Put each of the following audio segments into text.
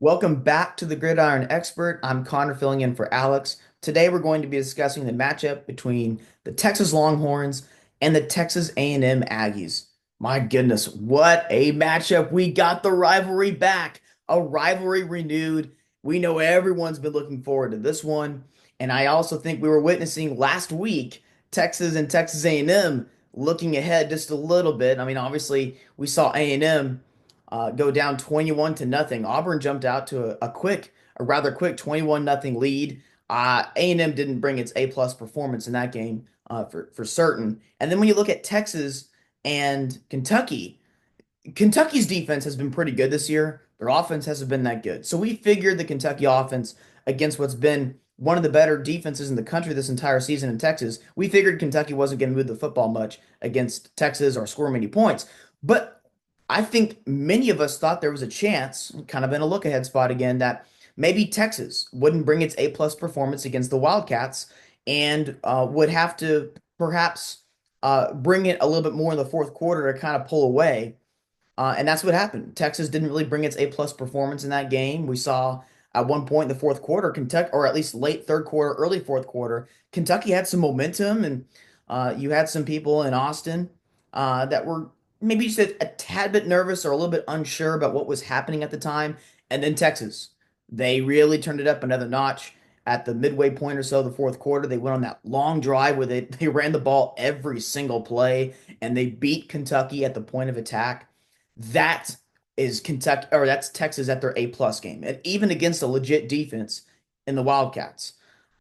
Welcome back to the Gridiron Expert. I'm Connor filling in for Alex. Today we're going to be discussing the matchup between the Texas Longhorns and the Texas A&M Aggies. My goodness, what a matchup. We got the rivalry back, a rivalry renewed. We know everyone's been looking forward to this one, and I also think we were witnessing last week Texas and Texas A&M looking ahead just a little bit. I mean, obviously, we saw A&M go down 21 to nothing. Auburn jumped out to a rather quick 21 nothing lead. A&M didn't bring its A plus performance in that game for certain. And then when you look at Texas and Kentucky, Kentucky's defense has been pretty good this year. Their offense hasn't been that good. So we figured the Kentucky offense against what's been one of the better defenses in the country this entire season in Texas, we figured Kentucky wasn't going to move the football much against Texas or score many points. But I think many of us thought there was a chance, kind of in a look ahead spot again, that maybe Texas wouldn't bring its A plus performance against the Wildcats and would have to perhaps bring it a little bit more in the fourth quarter to kind of pull away. And that's what happened. Texas didn't really bring its A plus performance in that game. We saw at one point in the fourth quarter, Kentucky, or at least late third quarter, early fourth quarter, Kentucky had some momentum, and you had some people in Austin that were maybe just a tad bit nervous or a little bit unsure about what was happening at the time. And then Texas, they really turned it up another notch at the midway point or so of the fourth quarter. They went on that long drive where they ran the ball every single play, and they beat Kentucky at the point of attack. That is Kentucky, or that's Texas at their A plus game, and even against a legit defense in the Wildcats.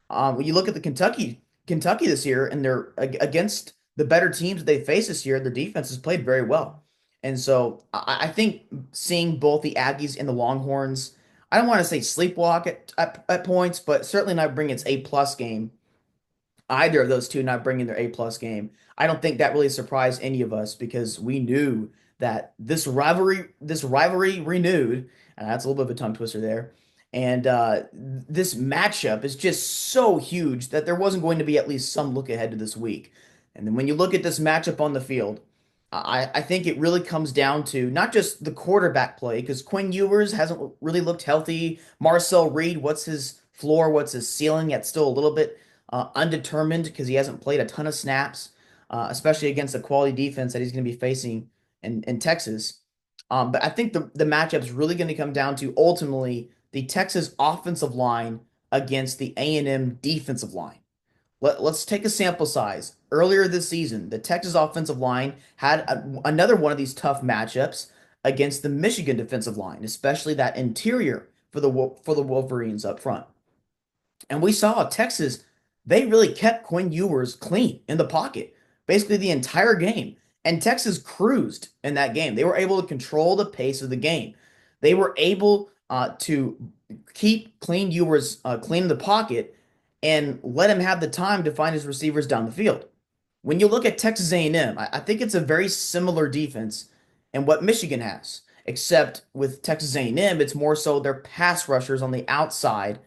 When you look at the Kentucky this year, and they're against the better teams they face this year, their defense has played very well. And so I think seeing both the Aggies and the Longhorns, I don't want to say sleepwalk at points, but certainly not bring its A plus game. Either of those two not bringing their A plus game. I don't think that really surprised any of us because we knew that this rivalry renewed, and that's a little bit of a tongue twister there. And this matchup is just so huge that there wasn't going to be at least some look ahead to this week. And then when you look at this matchup on the field, I think it really comes down to not just the quarterback play, because Quinn Ewers hasn't really looked healthy. Marcel Reed, what's his floor? What's his ceiling? That's still a little bit undetermined because he hasn't played a ton of snaps, especially against the quality defense that he's going to be facing in Texas. But I think the matchup is really going to come down to ultimately the Texas offensive line against the A&M defensive line. Let's take a sample size. Earlier this season, the Texas offensive line had another one of these tough matchups against the Michigan defensive line, especially that interior for the Wolverines up front. And we saw Texas, they really kept Quinn Ewers clean in the pocket basically the entire game. And Texas cruised in that game. They were able to control the pace of the game. They were able to keep clean Ewers clean in the pocket and let him have the time to find his receivers down the field. When you look at Texas A&M, I think it's a very similar defense in what Michigan has, except with Texas A&M, it's more so their pass rushers on the outside,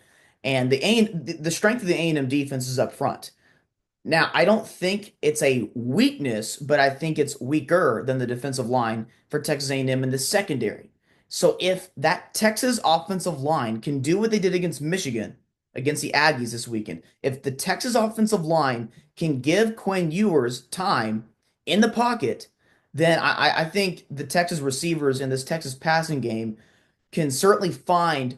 and the strength of the A&M defense is up front. Now, I don't think it's a weakness, but I think it's weaker than the defensive line for Texas A&M in the secondary. So if that Texas offensive line can do what they did against Michigan, against the Aggies this weekend, if the Texas offensive line can give Quinn Ewers time in the pocket, then I think the Texas receivers in this Texas passing game can certainly find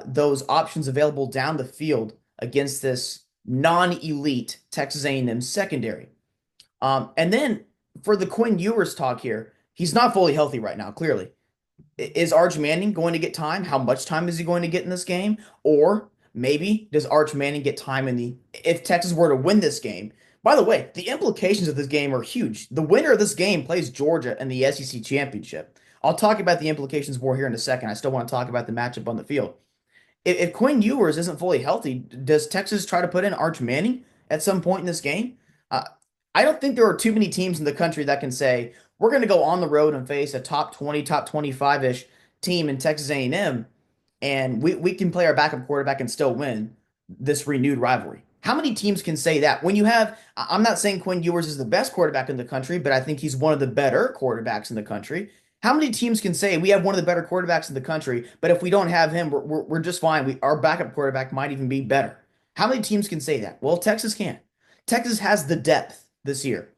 those options available down the field against this non-elite Texas A&M secondary. And then for the Quinn Ewers talk here, he's not fully healthy right now, clearly. Is Arch Manning going to get time? How much time is he going to get in this game? Or maybe does Arch Manning get time if Texas were to win this game? By the way, the implications of this game are huge. The winner of this game plays Georgia in the SEC championship. I'll talk about the implications more here in a second. I still want to talk about the matchup on the field. If Quinn Ewers isn't fully healthy, does Texas try to put in Arch Manning at some point in this game? Uh, I don't think there are too many teams in the country that can say we're going to go on the road and face a top 20, top 25-ish team in Texas A&M, and we can play our backup quarterback and still win this renewed rivalry. How many teams can say that? When you have, I'm not saying Quinn Ewers is the best quarterback in the country, but I think he's one of the better quarterbacks in the country. How many teams can say we have one of the better quarterbacks in the country, but if we don't have him, we're just fine. Our backup quarterback might even be better. How many teams can say that? Well, Texas can. Texas has the depth this year.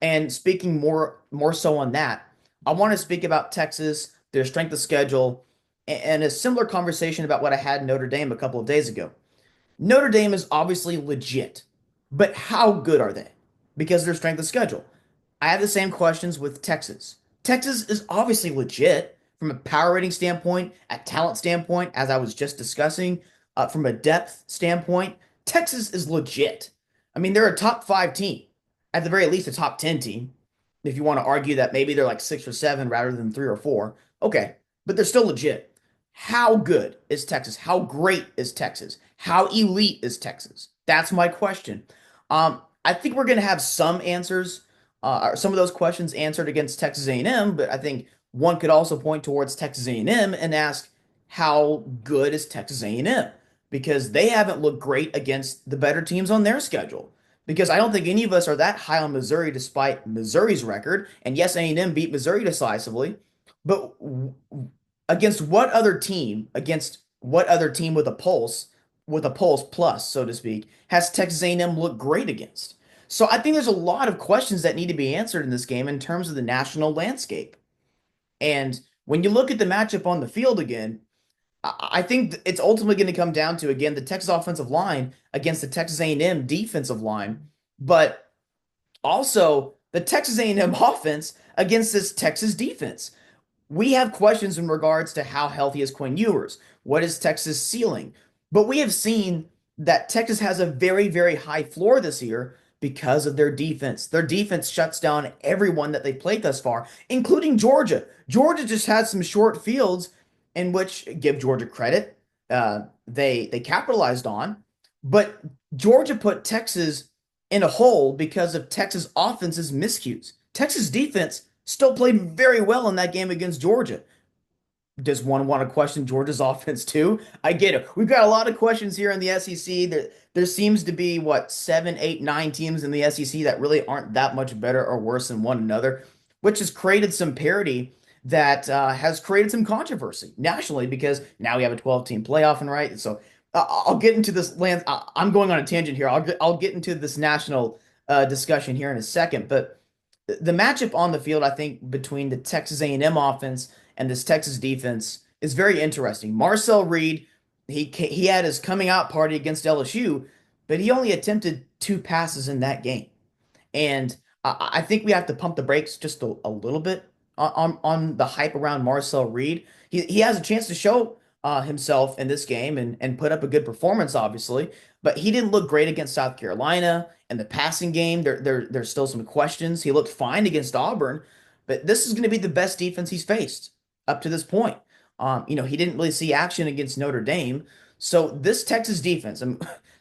And speaking more so on that, I want to speak about Texas, their strength of schedule, and a similar conversation about what I had in Notre Dame a couple of days ago. Notre Dame is obviously legit, but how good are they? Because of their strength of schedule. I have the same questions with Texas. Texas is obviously legit from a power rating standpoint, a talent standpoint, as I was just discussing, from a depth standpoint. Texas is legit. I mean, they're a top five team, at the very least, a top 10 team. If you want to argue that maybe they're like six or seven rather than three or four, okay, but they're still legit. How good is Texas? How great is Texas? How elite is Texas? That's my question. I think we're going to have some answers, some of those questions answered against Texas A&M, but I think one could also point towards Texas A&M and M and ask how good is Texas A&M? Because they haven't looked great against the better teams on their schedule. Because I don't think any of us are that high on Missouri despite Missouri's record. And yes, A&M beat Missouri decisively, but against what other team, against what other team with a pulse plus, so to speak, has Texas A&M looked great against? So I think there's a lot of questions that need to be answered in this game in terms of the national landscape. And when you look at the matchup on the field again, I think it's ultimately going to come down to again the Texas offensive line against the Texas A&M defensive line, but also the Texas A&M offense against this Texas defense. We have questions in regards to how healthy is Quinn Ewers? What is Texas' ceiling? But we have seen that Texas has a very, very high floor this year because of their defense. Their defense shuts down everyone that they played thus far, including Georgia. Georgia just had some short fields in which, give Georgia credit, they capitalized on, but Georgia put Texas in a hole because of Texas offense's miscues. Texas defense still played very well in that game against Georgia. Does one want to question Georgia's offense too? I get it. We've got a lot of questions here in the SEC. There seems to be what seven, eight, nine teams in the SEC that really aren't that much better or worse than one another, which has created some parity that has created some controversy nationally because now we have a 12-team playoff and right. So I'll get into this land. I'm going on a tangent here. I'll get into this national discussion here in a second, but the matchup on the field, I think, between the Texas A&M offense and this Texas defense is very interesting. Marcel Reed, he had his coming out party against LSU, but he only attempted two passes in that game. And I think we have to pump the brakes just a little bit on the hype around Marcel Reed. He has a chance to show himself in this game and put up a good performance, obviously, but he didn't look great against South Carolina. And the passing game, there's still some questions. He looked fine against Auburn, but this is going to be the best defense he's faced up to this point. He didn't really see action against Notre Dame. So this Texas defense,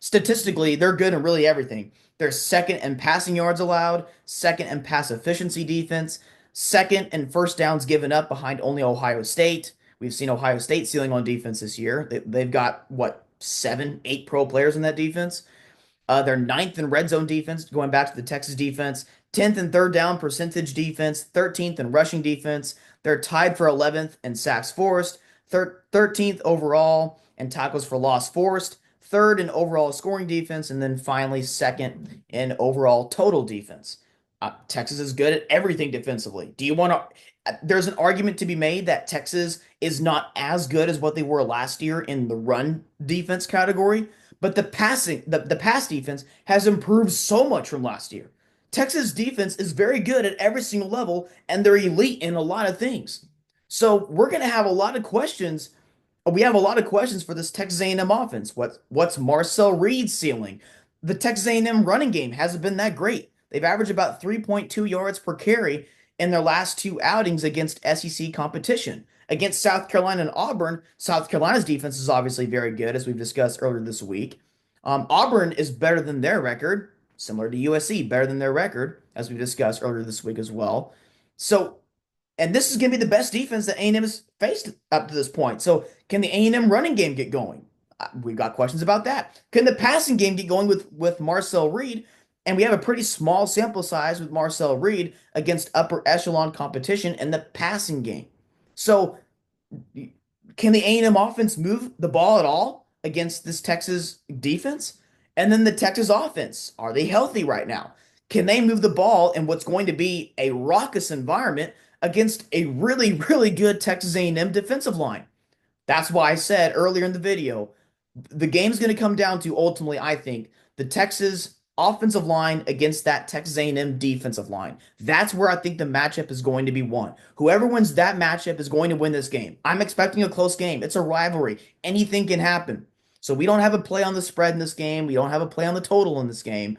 statistically, they're good in really everything. They're second in passing yards allowed, second in pass efficiency defense, second in first downs given up behind only Ohio State. We've seen Ohio State ceiling on defense this year. They've got, what, seven, eight pro players in that defense. They're ninth in red zone defense, going back to the Texas defense, 10th in third down percentage defense, 13th in rushing defense. They're tied for 11th in sacks forced, 13th overall in tackles for loss forced, third in overall scoring defense, and then finally second in overall total defense. Texas is good at everything defensively. Do you want to? There's an argument to be made that Texas is not as good as what they were last year in the run defense category, but the pass defense has improved so much from last year. Texas defense is very good at every single level, and they're elite in a lot of things. So we're going to have a lot of questions. We have a lot of questions for this Texas A&M offense. What's Marcel Reed's ceiling? The Texas A&M running game hasn't been that great. They've averaged about 3.2 yards per carry in their last two outings against SEC competition. Against South Carolina and Auburn, South Carolina's defense is obviously very good, as we've discussed earlier this week. Auburn is better than their record, similar to USC, better than their record, as we discussed earlier this week as well. So, and this is going to be the best defense that A&M has faced up to this point. So, can the A&M running game get going? We've got questions about that. Can the passing game get going with Marcel Reed? And we have a pretty small sample size with Marcel Reed against upper echelon competition in the passing game. So can the A&M offense move the ball at all against this Texas defense? And then the Texas offense, are they healthy right now? Can they move the ball in what's going to be a raucous environment against a really, really good Texas A&M defensive line? That's why I said earlier in the video, the game's going to come down to ultimately, I think, the Texas offensive line against that Texas A&M defensive line. That's where I think the matchup is going to be won. Whoever wins that matchup is going to win this game. I'm expecting a close game. It's a rivalry. Anything can happen. So we don't have a play on the spread in this game. We don't have a play on the total in this game.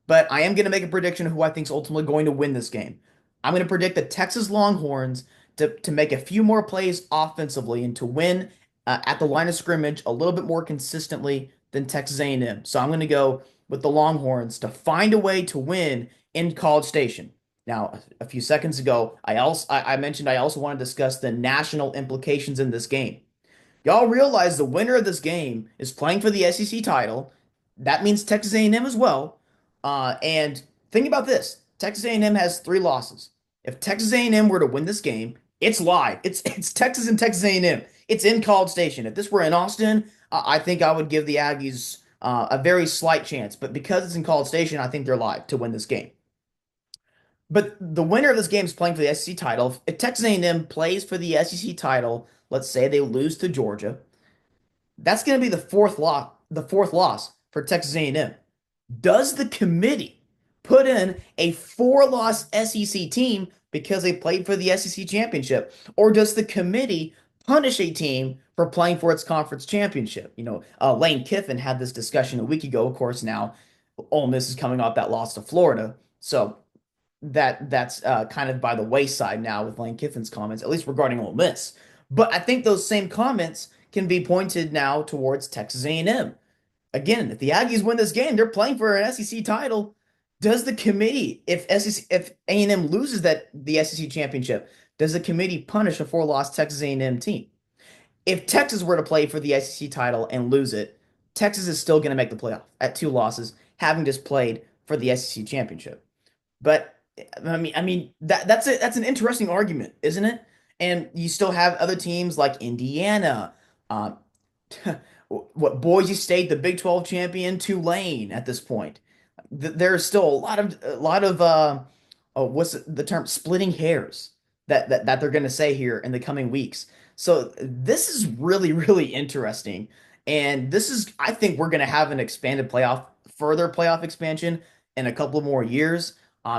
But I am going to make a prediction of who I think is ultimately going to win this game. I'm going to predict the Texas Longhorns to make a few more plays offensively and to win at the line of scrimmage a little bit more consistently than Texas A&M. So I'm going to go with the Longhorns to find a way to win in College Station. Now, a few seconds ago, I mentioned I also want to discuss the national implications in this game. Y'all realize the winner of this game is playing for the SEC title. That means Texas A&M as well. And think about this: Texas A&M has 3 losses. If Texas A&M were to win this game, it's live. It's Texas and Texas A&M. It's in College Station. If this were in Austin, I think I would give the Aggies a very slight chance. But because it's in College Station, I think they're live to win this game. But the winner of this game is playing for the SEC title. If Texas A&M plays for the SEC title, let's say they lose to Georgia, that's going to be the fourth loss for Texas A&M. Does the committee put in a 4-loss SEC team because they played for the SEC championship, or does the committee punish a team for playing for its conference championship? Lane Kiffin had this discussion a week ago. Of course, now Ole Miss is coming off that loss to Florida, so that's kind of by the wayside now with Lane Kiffin's comments, at least regarding Ole Miss. But I think those same comments can be pointed now towards Texas A&M. Again, if the Aggies win this game, they're playing for an SEC title. Does the committee, if A&M loses the SEC championship, does the committee punish a 4-loss Texas A&M team? If Texas were to play for the SEC title and lose it, Texas is still going to make the playoff at 2 losses, having just played for the SEC championship. But I mean that's an interesting argument, isn't it? And you still have other teams like Indiana, uh, what Boise State, the Big 12 champion, Tulane at this point. There's still a lot of what's the term, splitting hairs that they're going to say here in the coming weeks. So this is really, really interesting. And this is, I think we're going to have an expanded further playoff expansion in a couple more years,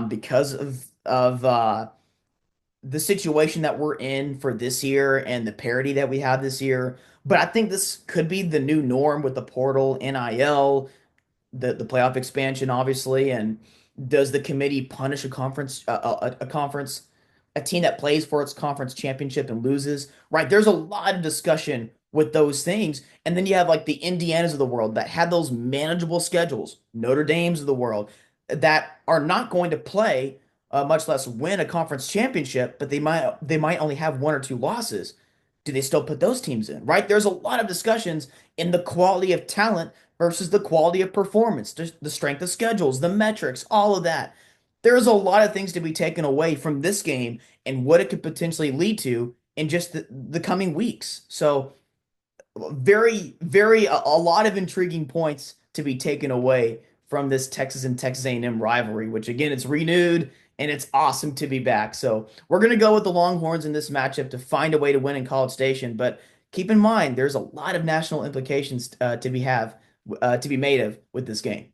because of the situation that we're in for this year and the parity that we have this year. But I think this could be the new norm with the portal, NIL, the playoff expansion, obviously. And does the committee punish a team that plays for its conference championship and loses? Right? There's a lot of discussion with those things. And then you have like the Indianas of the world that had those manageable schedules, Notre Dame's of the world that are not going to play, much less win a conference championship, but they might only have 1 or 2 losses. Do they still put those teams in? Right? There's a lot of discussions in the quality of talent versus the quality of performance, the strength of schedules, the metrics, all of that. There's a lot of things to be taken away from this game and what it could potentially lead to in just the coming weeks. So very, very a lot of intriguing points to be taken away from this Texas and Texas A&M rivalry, which again, it's renewed and it's awesome to be back. So we're gonna go with the Longhorns in this matchup to find a way to win in College Station. But keep in mind, there's a lot of national implications to be made of with this game.